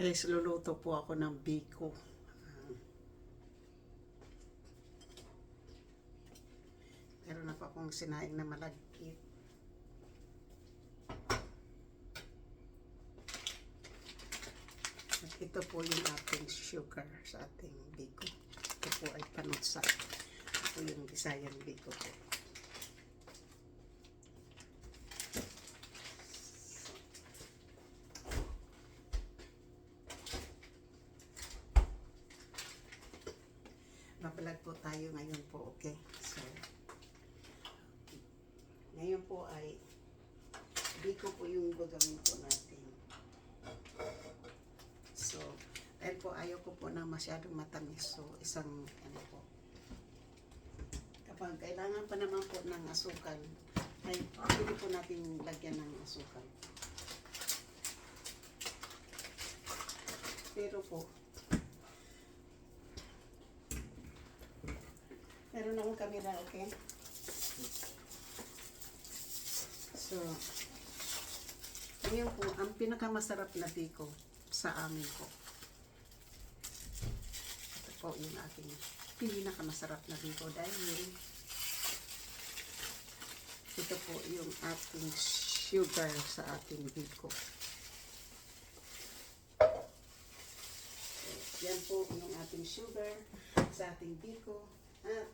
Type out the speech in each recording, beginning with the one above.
Guys, luluto po ako ng biko. Meron na po akong sinaing na malagkit. At ito po yung ating sugar sa ating biko. Ito po ay panutsa. Ito yung Bisayang biko po. Mabalag po tayo ngayon po, okay? So, ngayon po ay biko po yung gagawin po natin. So, dahil po ayaw ko po na masyadong matamis. So, isang ano po. Kapag kailangan pa naman po ng asukal, ay pwede po natin lagyan ng asukal. Pero po, meron akong camera, okay? So, ngayon po, ang pinakamasarap na biko sa amin po. Ito po yung aking pinakamasarap na biko dahil ito po yung ating sugar sa ating biko. So, yan po yung ating sugar sa ating biko. At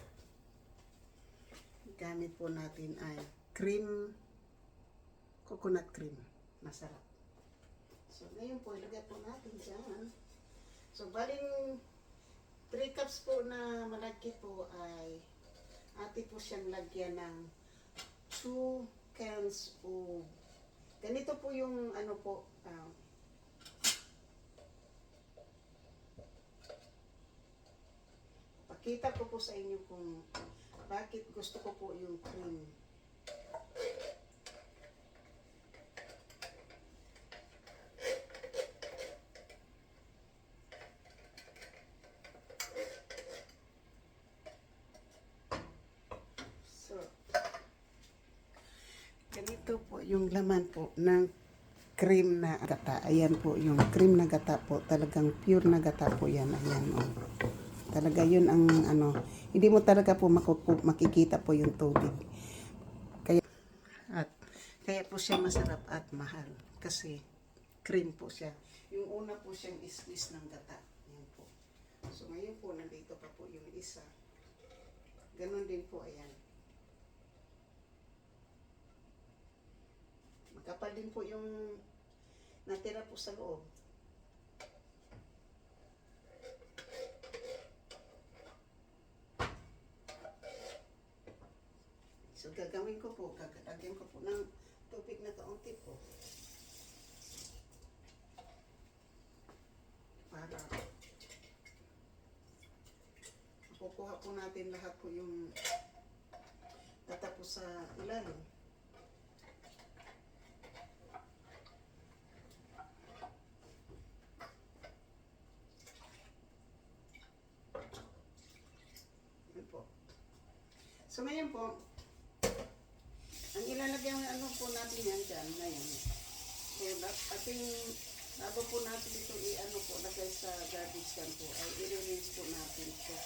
gamit po natin ay cream, coconut cream. Masarap. So, ngayon po, ilagay po natin dyan. So, baling 3 cups po na malagkit po ay ati po siyang lagyan ng 2 cans o ganito po yung ano po, pakita ko po sa inyo kung bakit gusto ko po yung cream. So, ganito po yung laman po ng cream na gata. Ayan po yung cream na gata po. Talagang pure na gata po yan. Ayan o. Talaga yun ang ano, hindi mo talaga po makikita po yung tubig. Kaya po siya masarap at mahal kasi cream po siya. Yung una po siyang is ng gata. Yan po. So ngayon po nandito pa po yung isa. Ganon din po, ayan. Makapal din po yung natira po sa loob. So, gagawin ko po, lagyan ko po ng tubig na kaunti po. Para makukuha po natin lahat po yung tatapos sa ilalim. Yan po. So, ngayon po, ang ilalagay ng ano po natin yan dyan, ngayon. So, bago po natin ito i-ano po, lagay sa garbage can po, ay i-rinse po natin ito.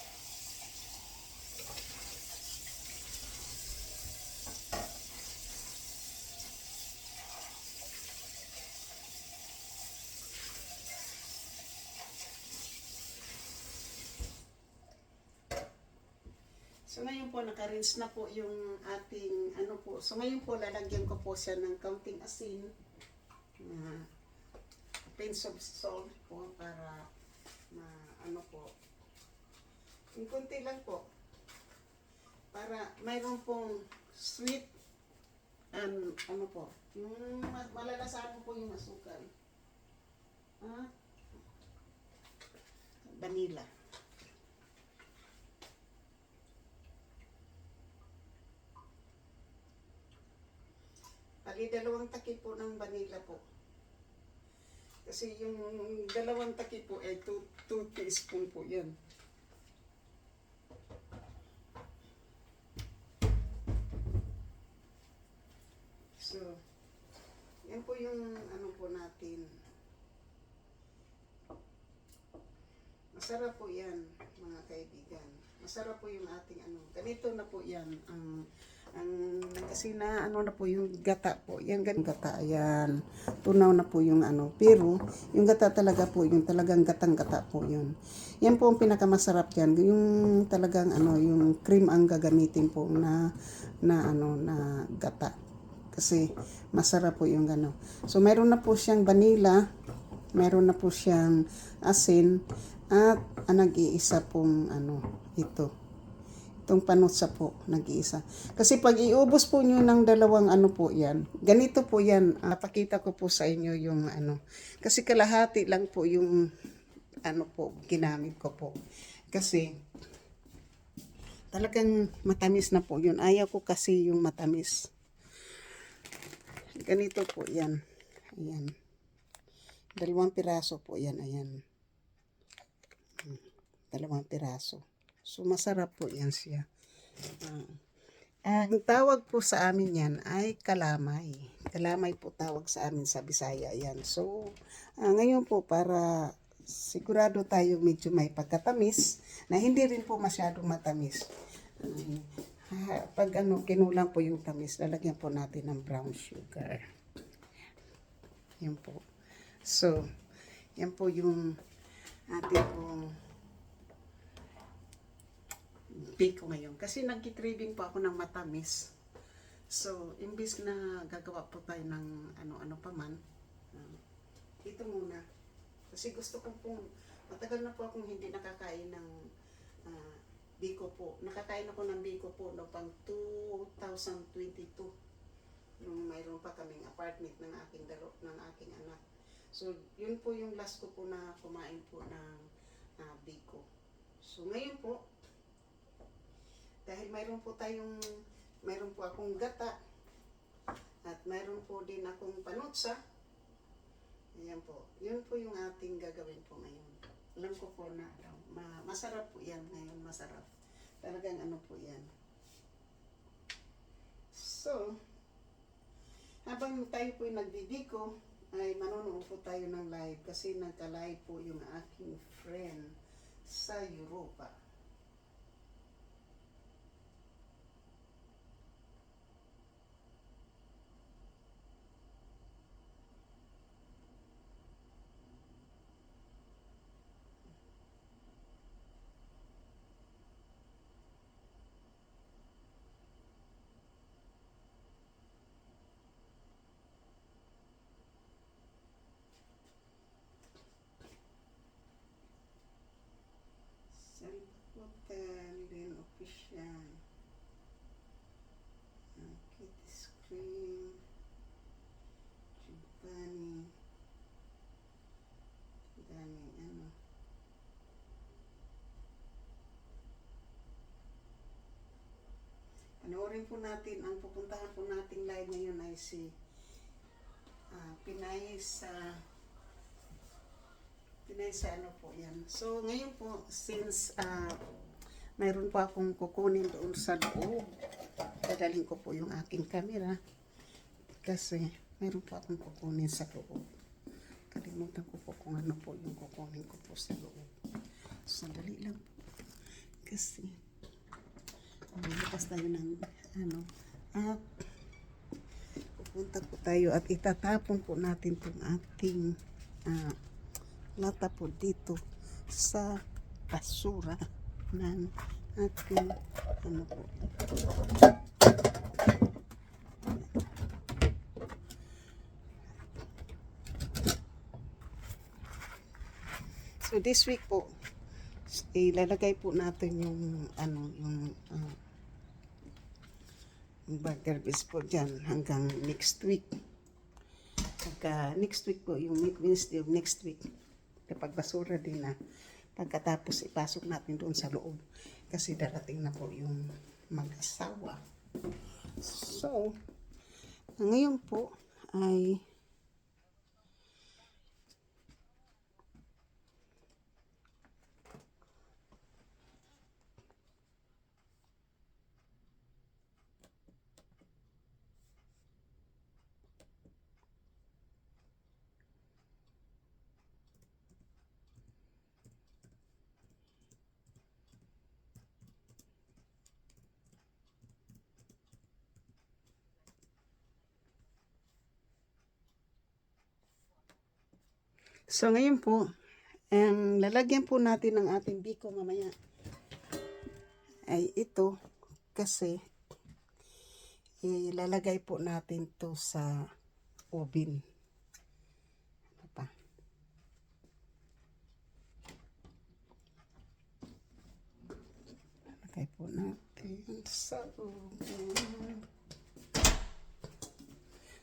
So ngayon po, naka-rinse na po yung ating ano po. So ngayon po, lalagyan ko po siya ng kaunting asin. Pinch of salt po para ano po. Yung kunti lang po. Para mayroon pong sweet and ano po. Yung malalasahan po yung asukal. Vanilla. Dalawang takip po ng vanilla po. Kasi yung dalawang takip po ay 2 teaspoon po yan. So, yan po yung ano po natin. Masarap po yan, mga kaibigan. Masarap po yung ating ano. Ganito na po yan. Kasi na ano na po yung gata po. Yan gata. Yan. Tunaw na po yung ano. Pero yung gata talaga po, yung talagang gatang-gata po yun. Yan po ang pinakamasarap yan. Yung talagang ano, yung cream ang gagamitin po na ano, na gata. Kasi masarap po yung gano. So mayroon na po siyang vanilla, mayroon na po siyang asin, at nag-iisa pong ano, itong panutsa po, nag-iisa. Kasi pag iubos po nyo ng dalawang ano po yan, ganito po yan, napakita ko po sa inyo yung ano, kasi kalahati lang po yung ano po, ginamit ko po. Kasi talagang matamis na po yun. Ayaw ko kasi yung matamis. Ganito po yan. Ayan. 2 piraso po yan. Ayan. 2 piraso. So, masarap po yan siya. Ang tawag po sa amin yan ay kalamay. Kalamay po tawag sa amin sa Bisaya. Yan. So, ngayon po para sigurado tayo medyo may pagkatamis na hindi rin po masyadong matamis. Pag ano, kinulang po yung tamis, lalagyan po natin ng brown sugar. Yan po. So, yan po yung ating pong bake ko ngayon. Kasi nagki-craving po ako ng matamis. So, imbis na gagawa po tayo ng ano-ano pa man, ito muna. Kasi gusto ko pong, matagal na po akong hindi nakakain ng biko po. Nakakain ako ng biko po no pang 2022. Nung mayroon pa kaming apartment ng aking anak. So, yun po yung last ko po na kumain po ng biko. So, ngayon po, dahil mayroon po akong gata, at mayroon po din akong panutsa, ayan po, yun po yung ating gagawin po ngayon. Alam ko po na masarap po yan ngayon, masarap. Talagang ano po yan. So, habang tayo po yung nagdidiko, ay manonood po tayo ng live kasi nagka-live po yung aking friend sa Europa. Hotel din official. Kitty screen. Chibani. Dami ano. Panoorin po natin, ang pupuntahan po nating live ngayon ay si Pinay sa ano po yan. So, ngayon po, since mayroon pa akong kukunin doon sa loob, dadalhin ko po yung aking camera kasi mayroon pa akong kukunin sa loob. Kalimutan ko po kung ano po yung kukunin ko po sa loob. Sandali lang po. Kasi, bukas tayo ng ano, at pupunta po tayo at itatapon po natin itong ating lata po dito sa basura ng ating ano po. So this week po, ilalagay po natin yung ano, yung burger base po dyan hanggang next week. Next week po, yung Wednesday of next week, kapag basura din na, pagkatapos ipasok natin doon sa loob kasi darating na po yung mag-asawa. So, ngayon po ay So ngayon po, ang lalagyan po natin ng ating biko mamaya ay ito kasi ilalagay po natin to sa oven. Ano pa? Lagay po natin sa oven.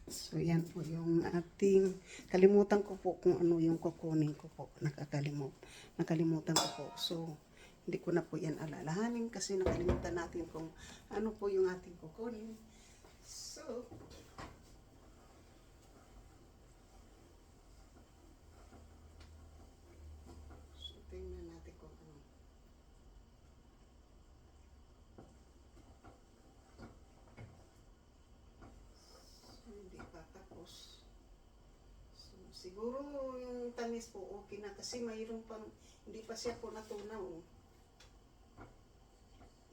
So, yan po yung ating, kalimutan ko po kung ano yung kukunin ko po. Nakalimutan ko po. So, hindi ko na po yan alalahanin kasi nakalimutan natin kung ano po yung ating kukunin. So, tingnan natin kung ano. So, hindi pa tapos. So, siguro yung tamis po okay na kasi mayroon pang, hindi pa siya po natunaw.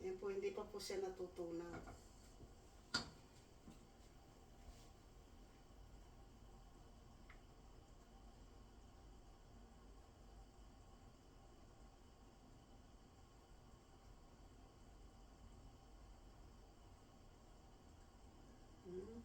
Yan po, hindi pa po siya natutunaw. Hmm.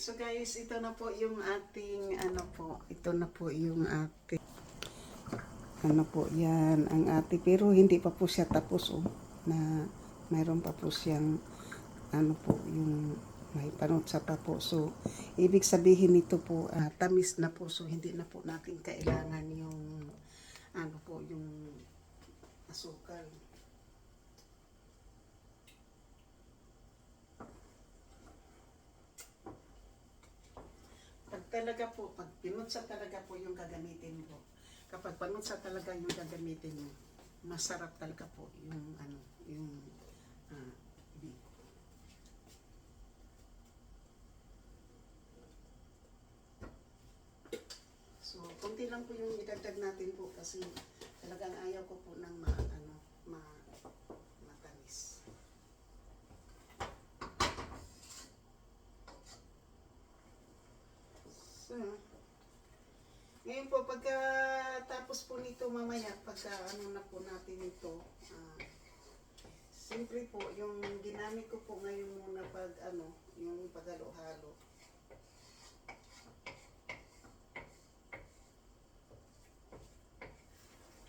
So guys, ito na po yung ating ito na po yung ating po yan, ang ating, pero hindi pa po siya tapos na mayroon pa po siyang po yung may panutsa pa po. So ibig sabihin nito po tamis na po, so hindi na po natin kailangan yung yung asukal. Talaga po, pag pinutsa talaga po yung gagamitin mo. Kapag panutsa talaga yung gagamitin mo, masarap talaga po yung yung biko. So, konti lang po yung idagdag natin po kasi talagang ayaw ko po ng matamis. So, ngayon po, pagkatapos po nito mamaya, pagka na po natin ito, siyempre po, yung ginamit ko po ngayon muna pag yung paghalo-halo.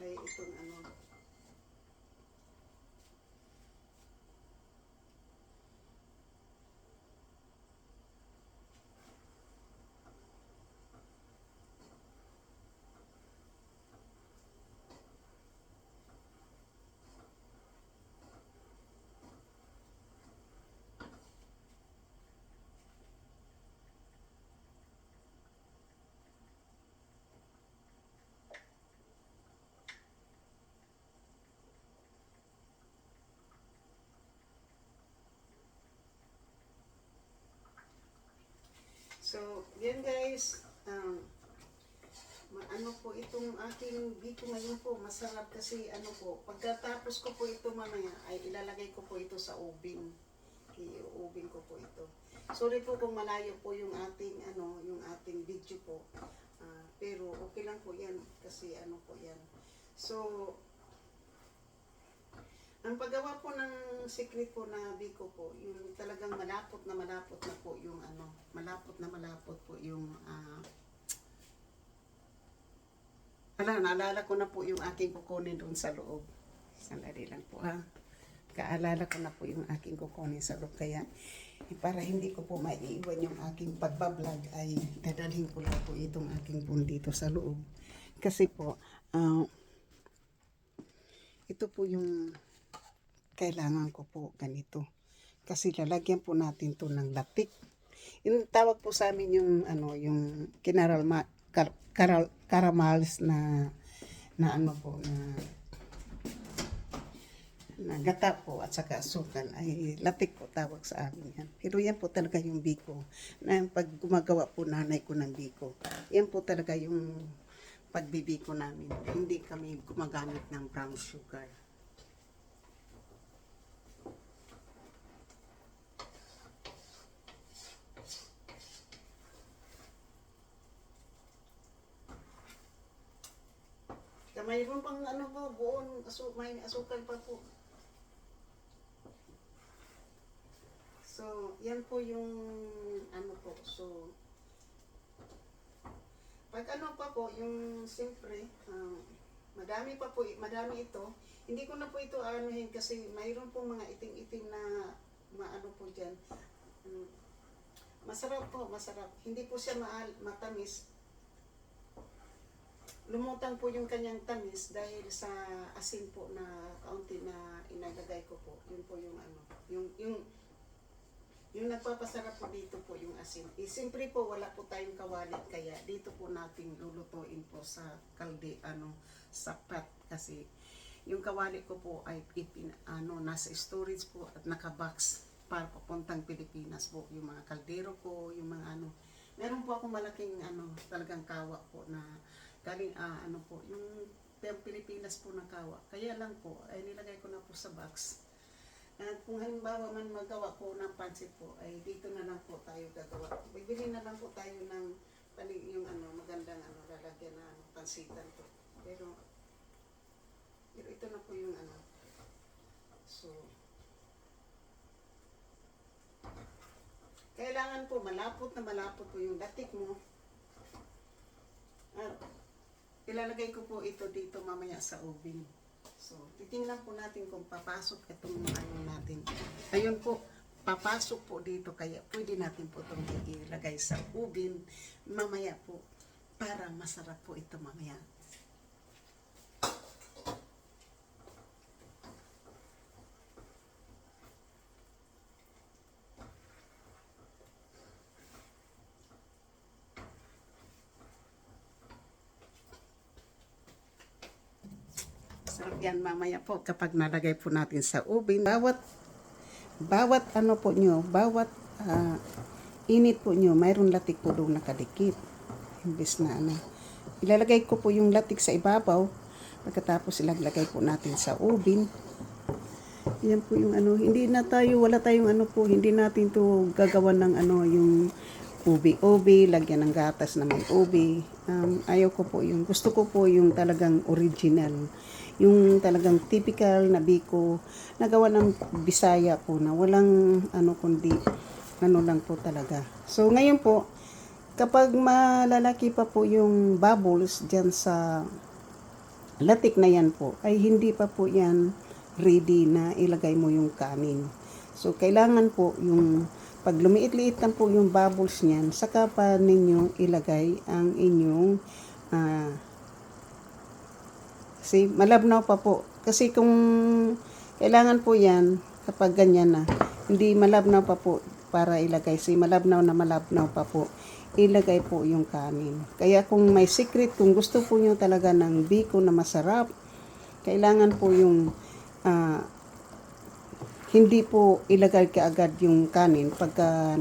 Ay, itong So, yan guys, po itong aking biko ngayon po, masarap kasi po, pagkatapos ko po ito mamaya, ay ilalagay ko po ito sa ubing. I-ubing ko po ito. Sorry po kung malayo po yung ating, yung ating video po. Pero okay lang po yan, kasi po yan. So, ang paggawa po ng secret po na biko po, yung talagang malapot na po yung malapot po yung naalala ko na po yung aking kukunin doon sa loob. Sandali lang po Kaalala ko na po yung aking kukunin sa loob. Kaya para hindi ko po maiiwan yung aking pagbablog ay dadalhin ko lang po itong aking pun dito sa loob. Kasi po, ito po yung kailangan ko po ganito. Kasi lalagyan po natin to ng latik. Yung tawag po sa amin yung yung caramels na gata po at saka asukal ay latik po tawag sa amin yan. Pero yan po talaga yung biko. Na pag gumagawa po nanay ko ng biko, yan po talaga yung pagbibiko namin. Hindi kami gumagamit ng brown sugar. Mayroon pang po, buon may asukal pa po. So, yan po yung po. So, pag pa po, yung siyempre, madami ito. Hindi ko na po ito anuhin kasi mayroon po mga itim-itim na po dyan. Masarap po, masarap. Hindi po siya matamis. Lumutang po yung kanyang tamis dahil sa asin po na kaunti na inalagay ko po. Yun po yung yung nagpapasarap po dito po yung asin. Siyempre po wala po tayong kawalit kaya dito po natin lulutuin po sa sa pot kasi yung kawali ko po ay nasa storage po at nakabox para papuntang Pilipinas po yung mga kaldero ko, yung mga meron po akong malaking talagang kawa po na galing po yung Pilipinas po na kawa. Kaya lang po ay nilagay ko na po sa box. At kung halimbawa man magawa po ng pansit po ay dito na lang po tayo gagawa. Bibili na lang po tayo ng yung magandang lalagyan na pansitan po. Pero ito na po yung So, kaya kailangan po malapot po yung latik mo. At ilalagay ko po ito dito mamaya sa oven. So, titingnan po natin kung papasok itong ano natin. Ayun po, papasok po dito kaya pwede natin po itong ilagay sa oven mamaya po para masarap po ito mamaya. Sarap yan mamaya po kapag nalagay po natin sa oven. Bawat ano po nyo, bawat init po nyo, mayroon latik po doon nakadikit. Imbes na ano. Ilalagay ko po yung latik sa ibabaw. Pagkatapos ilalagay po natin sa oven. Yan po yung ano, wala tayong ano po, hindi natin to gagawan ng ano, yung ubi-ubi, lagyan ng gatas na may ubi. Ayaw ko po yung, gusto ko po yung talagang original. Yung talagang typical na biko, nagawa ng Bisaya po na walang ano kundi, ano lang po talaga. So ngayon po, kapag malalaki pa po yung bubbles dyan sa latik na yan po, ay hindi pa po yan ready na ilagay mo yung kanin. So kailangan po yung pag lumiit-liit lang po yung bubbles niyan, saka pa ninyo ilagay ang inyong malabnaw pa po. Kasi kung kailangan po yan, kapag ganyan na, hindi malabnaw pa po para ilagay. Malabnaw pa po, ilagay po yung kanin. Kaya kung may secret, kung gusto po nyo talaga ng biko na masarap, kailangan po yung hindi po ilagay kaagad yung kanin pagka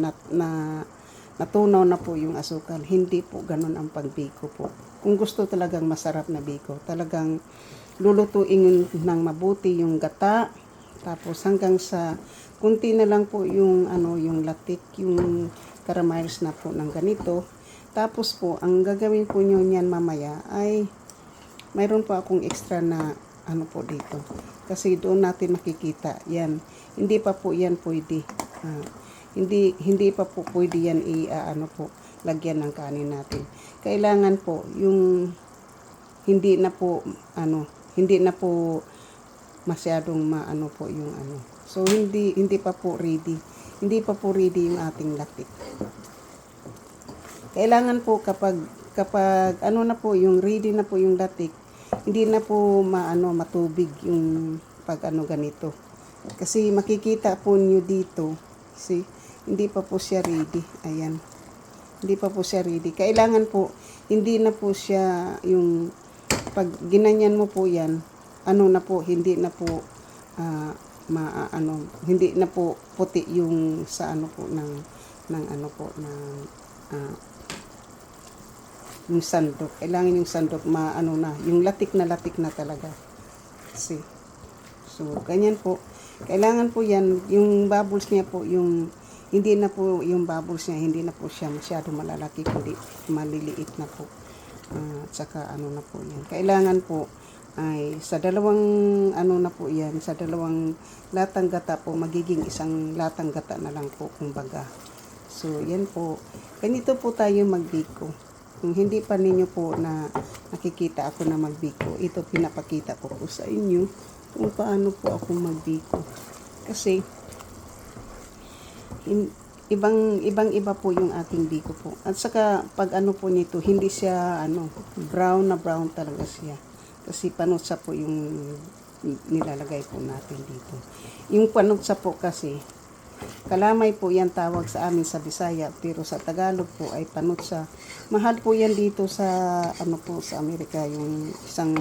natunaw na po yung asukal. Hindi po ganun ang pagbiko po. Kung gusto talagang masarap na biko, talagang lulutuin ng mabuti yung gata, tapos hanggang sa kunti na lang po yung ano, yung latik, yung caramels na po ng ganito. Tapos po, ang gagawin po nyo niyan mamaya ay mayroon po akong extra na ano po dito. Kasi doon natin makikita yan. Hindi pa po yan pwede. Hindi pa po pwede yan lagyan ng kanin natin. Kailangan po yung hindi na po masyadong maano po yung ano. So hindi pa po ready. Hindi pa po ready yung ating latik. Kailangan po kapag ano na po yung ready na po yung latik, hindi na po matubig yung pag ganito. Kasi makikita po niyo dito, hindi pa po siya ready. Ayan. Hindi pa po siya ready. Kailangan po, hindi na po siya yung, pag ginanyan mo po yan, hindi na po, hindi na po puti yung sa yung sandok. Kailangan yung sandok yung latik na talaga. So, ganyan po. Kailangan po yan, yung bubbles niya po, hindi na po siya masyado malalaki, kundi maliliit na po. Saka na po yan. Kailangan po ay sa dalawang sa dalawang latang gata po, magiging isang latang gata na lang po kumbaga. So, yan po. Ganito po tayo magbiko. Kung hindi pa ninyo po na nakikita ako na magbiko, ito pinapakita ko po sa inyo kung paano po ako magbiko. Kasi ibang-iba po yung aking biko po. At saka pag po nito, hindi siya brown na brown talaga siya. Kasi panutsa po yung nilalagay po natin dito. Yung panutsa po kasi, kalamay po yan tawag sa amin sa Bisaya, pero sa Tagalog po ay panutsa. Mahal po yan dito sa sa Amerika, yung isang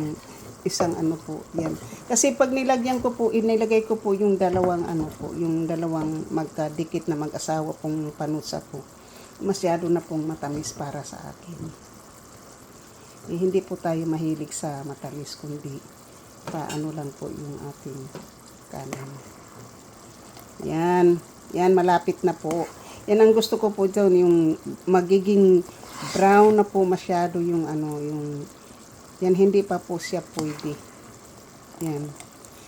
po yan. Kasi pag nilagyan ko po, inilagay ko po yung dalawang yung dalawang magkadikit na mag-asawa pong panutsa po. Masyado na pong matamis para sa akin. Hindi po tayo mahilig sa matamis, kundi lang po yung ating kanin. Yan, malapit na po. Yan ang gusto ko po doon, yung magiging brown na po masyado yung yan, hindi pa po siya pwede. Yan.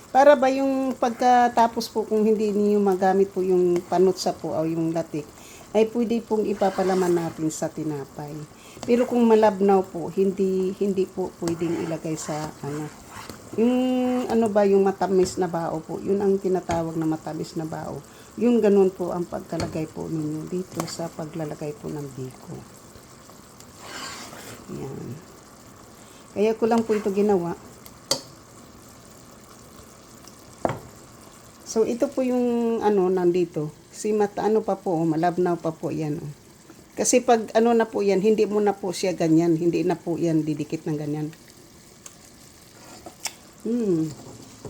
Para ba yung pagkatapos po, kung hindi niyo magamit po yung panutsa po o yung latik, ay pwede pong ipapalaman natin sa tinapay. Pero kung malabnaw po, hindi po pwedeng ilagay sa ano. Yung ano ba, yung matamis na bao po, yun ang tinatawag na matamis na bao. Yung ganun po ang pagkalagay po ninyo dito sa paglalagay po ng biko. Yan. Kaya ko lang po ito ginawa. So, ito po yung ano nandito. Ano pa po, malabnaw pa po yan. Kasi pag ano na po yan, hindi mo na po siya ganyan. Hindi na po yan didikit ng ganyan.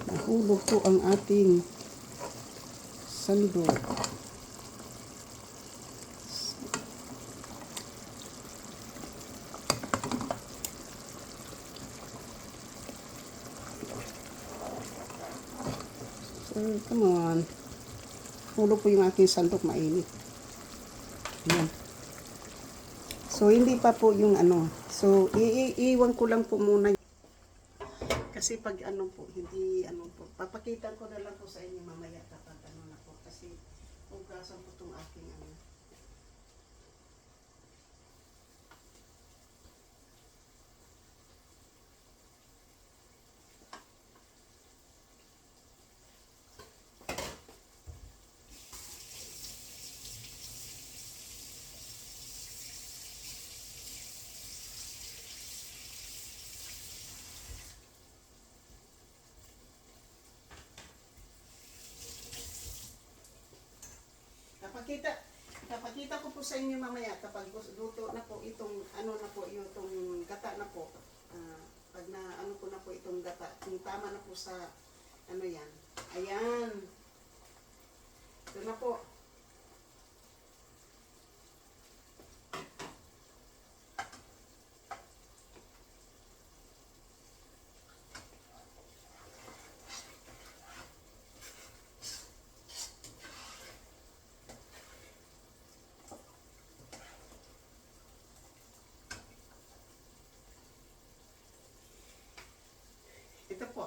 Nahulog po ang ating sandok. So, come on. Hulog po yung aking sandok, mainit. Ayan. So, hindi pa po yung ano. So, iiwan ko lang po muna. Kasi pag ano po, hindi ano po. Papakitan ko na lang po sa inyo mamaya kapag ano na po. Kasi hugasan po itong aking ano. Papakita ko po sa inyo mamaya kapag luto na po itong ano na po itong gata na po. Pag na ano ko na po itong gata, kung tama na po sa ano yan. Ayan. Ito na po.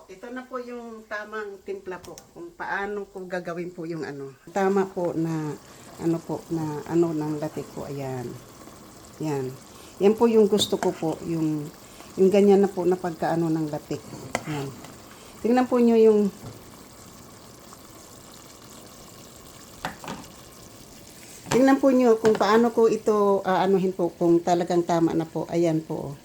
Ito na po yung tamang timpla po. Kung paano ko gagawin po yung ano. Tama po na ano po na ano ng latik po. Ayan. Yan. Yan po yung gusto ko po. Yung ganyan na po na pagkaano ng latik. Yan. Tingnan po nyo yung tingnan po nyo kung paano ko ito anuhin po. Kung talagang tama na po. Ayan po.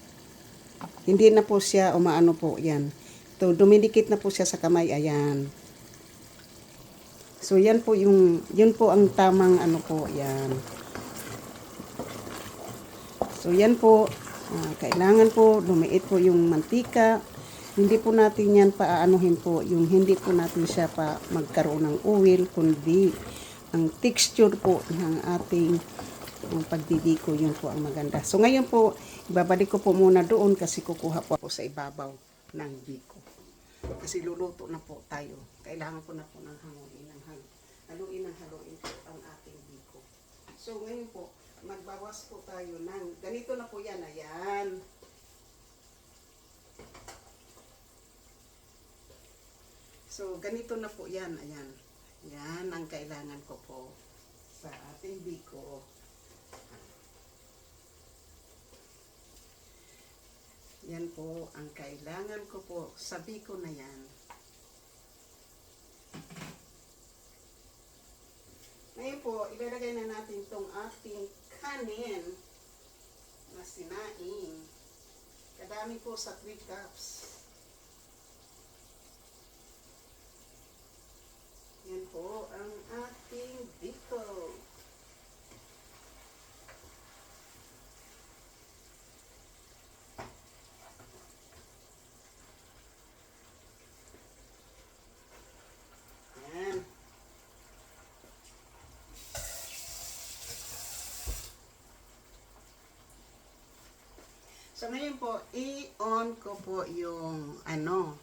Hindi na po siya umaano po. Yan. So, dumidikit na po siya sa kamay. Ayan. So, yan po yun po ang tamang ano po. Ayan. So, yan po. Kailangan po lumiit po yung mantika. Hindi po natin yan paaanuhin po. Yung hindi po natin siya pa magkaroon ng oil. Kundi ang texture po ng ating pagdidiko. Yun po ang maganda. So, ngayon po, ibabalik ko po muna doon kasi kukuha po ako sa ibabaw ng biko. Kasi luluto na po tayo. Kailangan ko na po ng haluin po ang ating biko. So ngayon po, magbawas po tayo ng, ganito na po yan, ayan. So ganito na po yan, ayan. Yan ang kailangan ko po sa ating biko. Yan po ang kailangan ko po sa biko na yan. Ngayon po, ilalagay na natin itong ating kanin na sinaing. Kadami po sa 3 cups. Yan po ang ating biko. So, ngayon po, i-on ko po yung ano.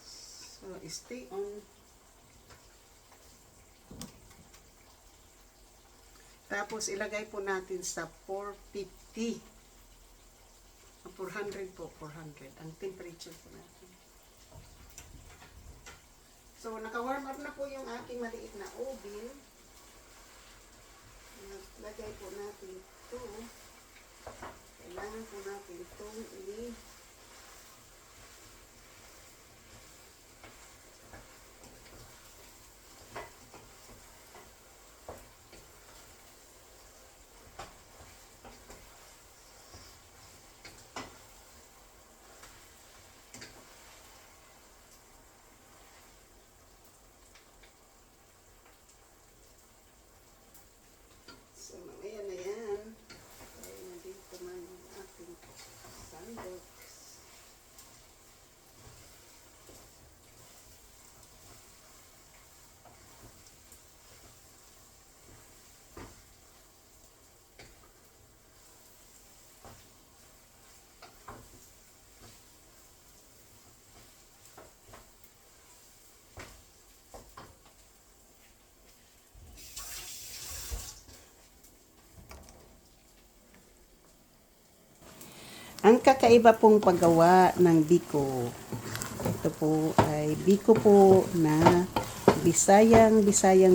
So, stay on. Tapos, ilagay po natin sa 450. 400 po, 400. Ang temperature po natin. So, naka-warm up na po yung aking maliit na oven. Lagay po natin ito. Kailangan po natin itong so, mamaya na yan. Kaya nandito man yung ating sandbox. Ang kakaiba pong paggawa ng biko, ito po ay biko po na Bisayang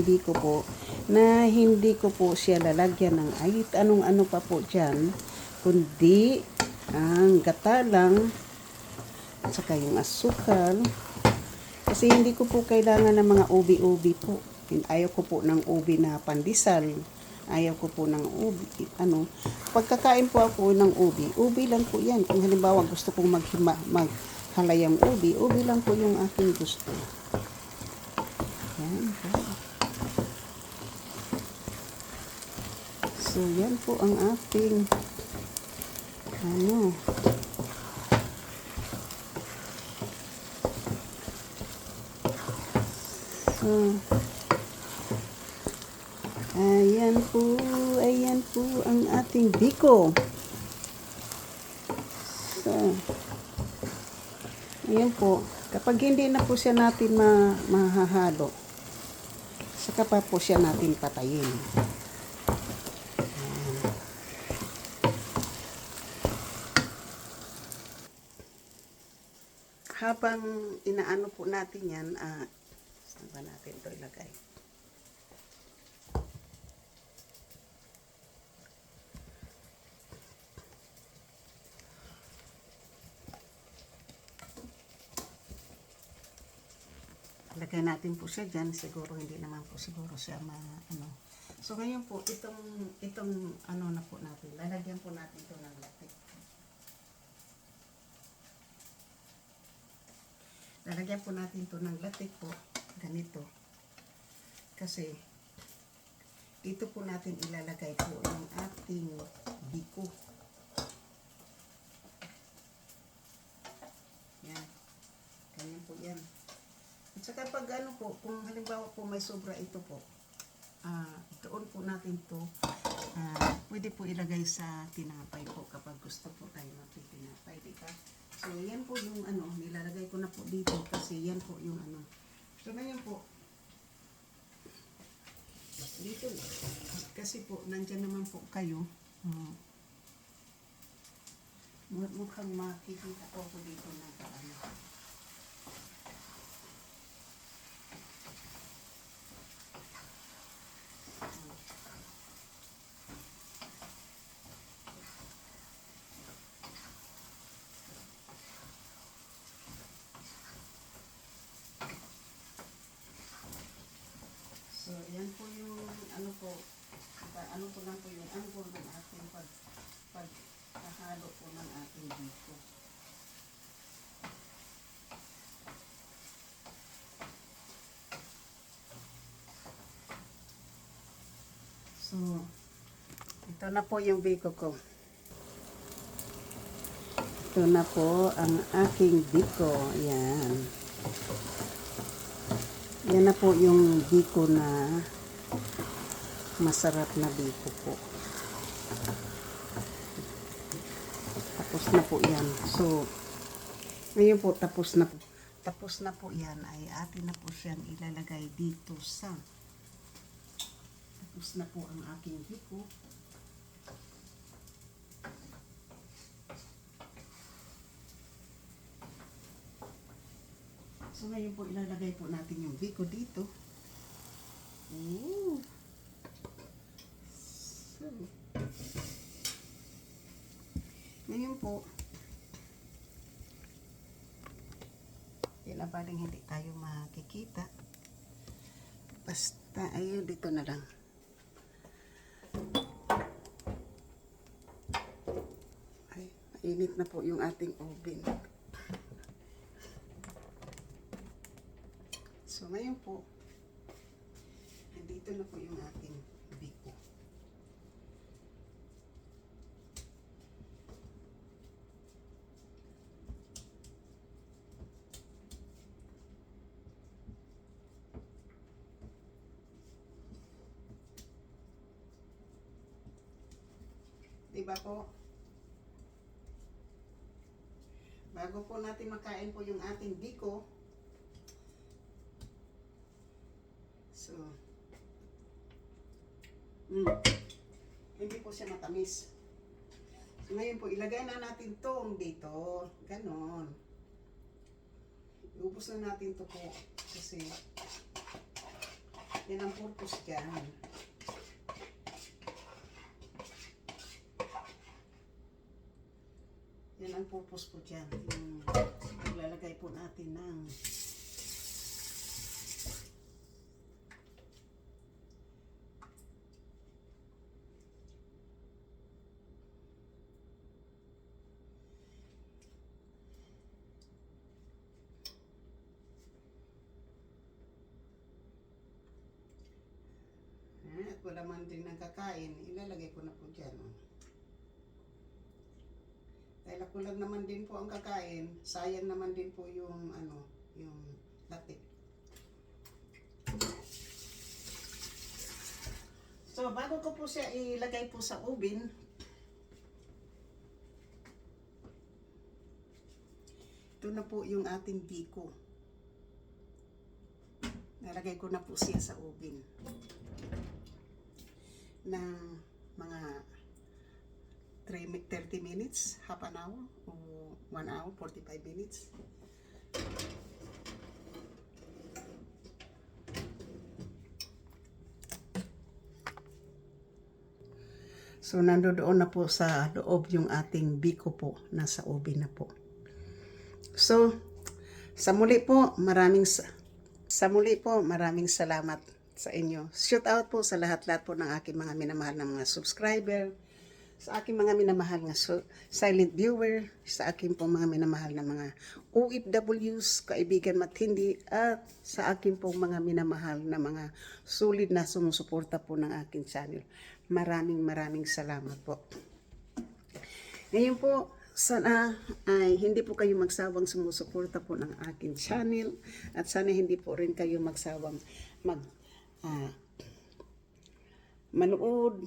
biko po, na hindi ko po siya lalagyan ng ay anong ano pa po dyan, kundi ang gata lang at saka yung asukal. Kasi hindi ko po kailangan ng mga ubi-ubi po. Ayaw ko po ng ubi na pandesal. Ayaw ko po ng ubi, pagkakain po ako ng ubi lang po yan. Kung halimbawa gusto kong maghalayang ubi lang po yung aking gusto. Yan po. So, yan po ang ating ayan po ang ating biko. So, ayan po. Kapag hindi na po siya natin mahahalo, saka pa po siya natin patayin. Habang inaano po natin yan, saan ba natin ito ilagay? Lagay natin po siya dyan. Siguro hindi naman po siguro siya So ngayon po, itong ano na po natin. Lalagyan po natin ito ng latik. Lalagyan po natin ito ng latik po. Ganito. Kasi ito po natin ilalagay po yung ating biko. Yan. Ganyan po yan. At saka pag po, kung halimbawa po may sobra ito po, doon po natin to pwede po ilagay sa tinapay po kapag gusto po tayo magtitinapay, di ba? So, yan po yung nilalagay ko na po dito kasi yan po yung So, ngayon po, dito na. Kasi po, nandyan naman po kayo. Mukhang makikita po ako dito na So, yan po yung ano po lang po yung angle ng ating pagkahalo po ng ating biko. So, ito na po yung biko ko. Ito na po ang aking biko. Yan. Yan na po yung biko na masarap na biko po. Tapos na po yan. So, ngayon po tapos na po yan ay atin na po siyang ilalagay dito sa tapos na po ang aking biko. So, So ngayon po ilalagay po natin yung biko dito. Ooh. So, ngayon po, tinabaling hindi tayo makikita. Basta, ayun, dito na lang. Ay, mainit na po yung ating oven. So, ngayon po, nandito na po yung ating biko. Diba po? Bago po natin makain po yung ating biko, so, hindi po siya matamis. So, ngayon po, ilagay na natin tong dito. Ganon. Iubos na natin to po. Kasi, yan ang purpose dyan. Yan ang purpose po dyan. Yung ilalagay po natin ng at wala man din ng kakain, ilalagay ko na po dyan. Oh. Dahil ako lang naman din po ang kakain, sayang naman din po yung yung latik. So, bago ko po siya ilagay po sa oven, ito na po yung ating biko. Nalagay ko na po siya sa oven ng mga 30 minutes, half an hour, o 1 hour, 45 minutes. So, nandoon na po sa loob yung ating biko po, nasa oven na po. So, sa muli po, maraming salamat sa inyo. Shout out po sa lahat-lahat po ng aking mga minamahal na mga subscriber, sa aking mga minamahal na silent viewer, sa aking po mga minamahal na mga OFWs, kaibigan matindi, at sa aking po mga minamahal na mga sulit na sumusuporta po ng aking channel. Maraming salamat po. Ngayon po, sana ay hindi po kayo magsawang sumusuporta po ng aking channel, at sana hindi po rin kayo magsawang manood,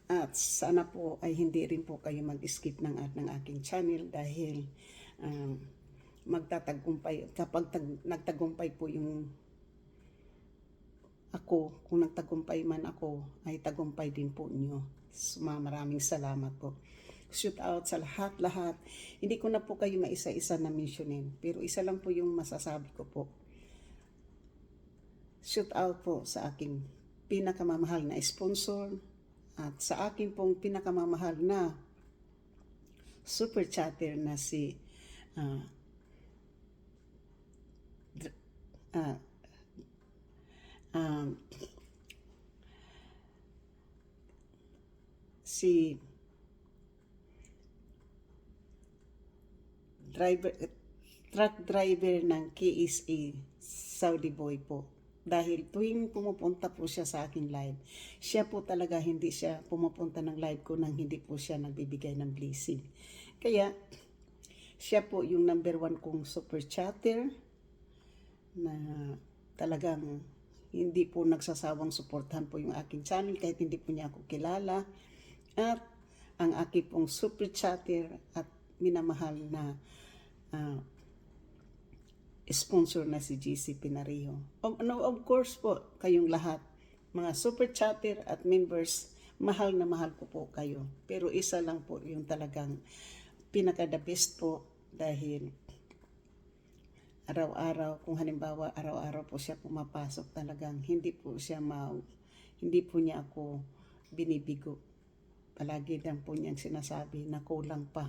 at sana po ay hindi rin po kayo mag-skip ng ad ng aking channel, dahil magtatagumpay kapag nagtagumpay po yung ako, kung nagtagumpay man ako, ay tagumpay din po nyo. So, maraming salamat po. Shoot out sa lahat-lahat. Hindi ko na po kayo maisa-isa na mentionin, pero isa lang po yung masasabi ko po. Shoot out po sa aking pinakamamahal na sponsor, at sa akin pong pinakamamahal na super chatter na si truck driver ng KSA Saudi Boy po. Dahil tuwing pumupunta po siya sa aking live, siya po talaga hindi siya pumupunta ng live ko nang hindi po siya nagbibigay ng blessing. Kaya, siya po yung number 1 kong super chatter na talagang hindi po nagsasawang suportahan po yung aking channel kahit hindi po niya ako kilala. At ang aking pong super chatter at minamahal na sponsor na si GC Pinariho. Of course po, kayong lahat, mga super chatter at members, mahal na mahal ko po kayo. Pero isa lang po yung talagang pinaka-the best po, dahil araw-araw, kung halimbawa araw-araw po siya pumapasok, talagang hindi po niya ako binibigo. Palagi lang po niyang sinasabi na kulang pa.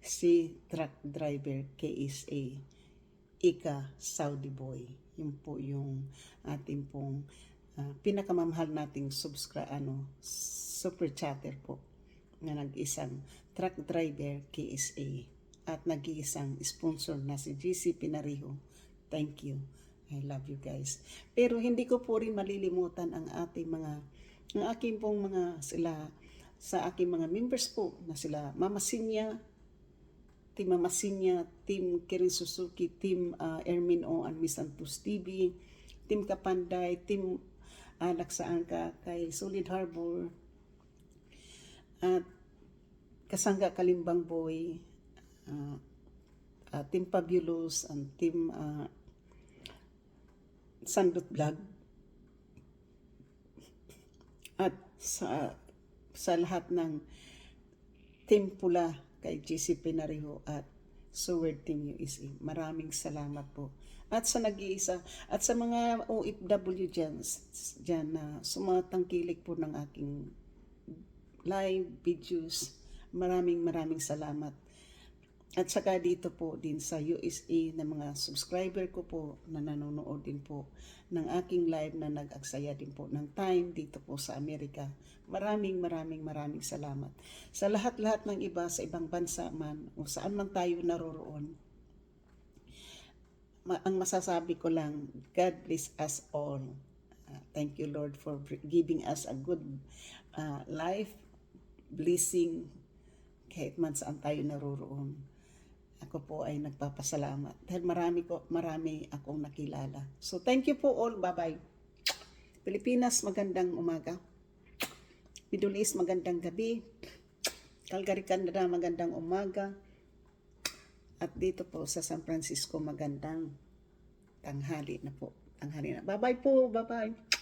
Si truck driver KSA, Ika Saudi Boy. Yun po yung ating pong pinakamamahal nating super chatter po na nag-isang truck driver KSA at nag-iisang sponsor na si GC Pinariho. Thank you. I love you guys. Pero hindi ko po rin malilimutan ang aking pong sa aking mga members po na sila Mama Sinya, Team Kirin Suzuki, Team Ermin O and Miss Santos TV, Team Kapanday, Team Laksaan ka kay Solid Harbor, at Kasangga Kalimbang Boy, Team Fabulous, and Team Sandot Vlog, at sa lahat ng Team Pula kay GC Pinariho at Sword Team USA. Maraming salamat po. At sa nag-iisa, at sa mga OFW dyan na sumatangkilik po ng aking live videos, maraming salamat. At saka dito po din sa USA na mga subscriber ko po na nanonood din po ng aking live na nag-aksaya din po ng time dito po sa Amerika. Maraming salamat. Sa lahat-lahat ng iba sa ibang bansa man o saan man tayo naroroon, ang masasabi ko lang, God bless us all. Thank you Lord for giving us a good life, blessing kahit man saan tayo naroroon. Ako po ay nagpapasalamat dahil marami akong nakilala. So thank you po all. Bye-bye. Pilipinas, magandang umaga. Middle East, magandang gabi. Calgary, Canada, magandang umaga. At dito po sa San Francisco, magandang tanghali na po. Bye-bye po. Bye-bye.